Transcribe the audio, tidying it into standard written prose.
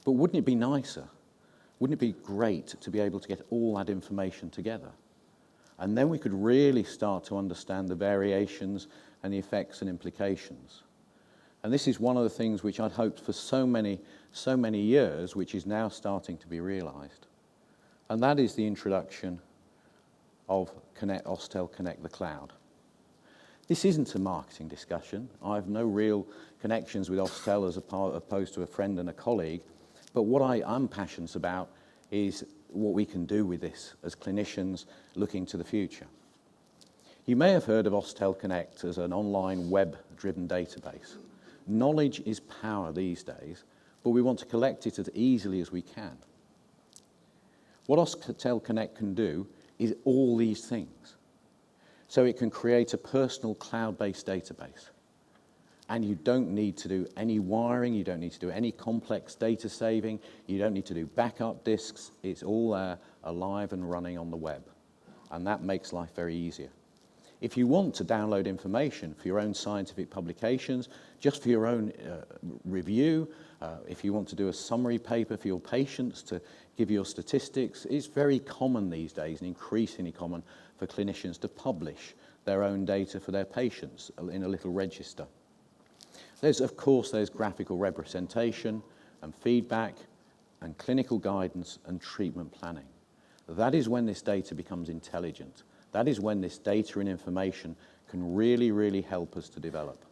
But wouldn't it be nicer? Wouldn't it be great to be able to get all that information together? And then we could really start to understand the variations and the effects and implications. And this is one of the things which I'd hoped for so many years, which is now starting to be realized. And that is the introduction of Osstell Connect the Cloud. This isn't a marketing discussion. I have no real connections with Osstell as opposed to a friend and a colleague. But what I'm passionate about is what we can do with this as clinicians looking to the future. You may have heard of Osstell Connect as an online web-driven database. Knowledge is power these days, but we want to collect it as easily as we can. What Osstell Connect can do is all these things. So it can create a personal cloud-based database. And you don't need to do any wiring, you don't need to do any complex data saving, you don't need to do backup disks. It's all there, alive and running on the web. And that makes life very easier. If you want to download information for your own scientific publications, just for your own review, if you want to do a summary paper for your patients to give your statistics, it's very common these days and increasingly common for clinicians to publish their own data for their patients in a little register. Of course, there's graphical representation and feedback and clinical guidance and treatment planning. That is when this data becomes intelligent. That is when this data and information can really, really help us to develop.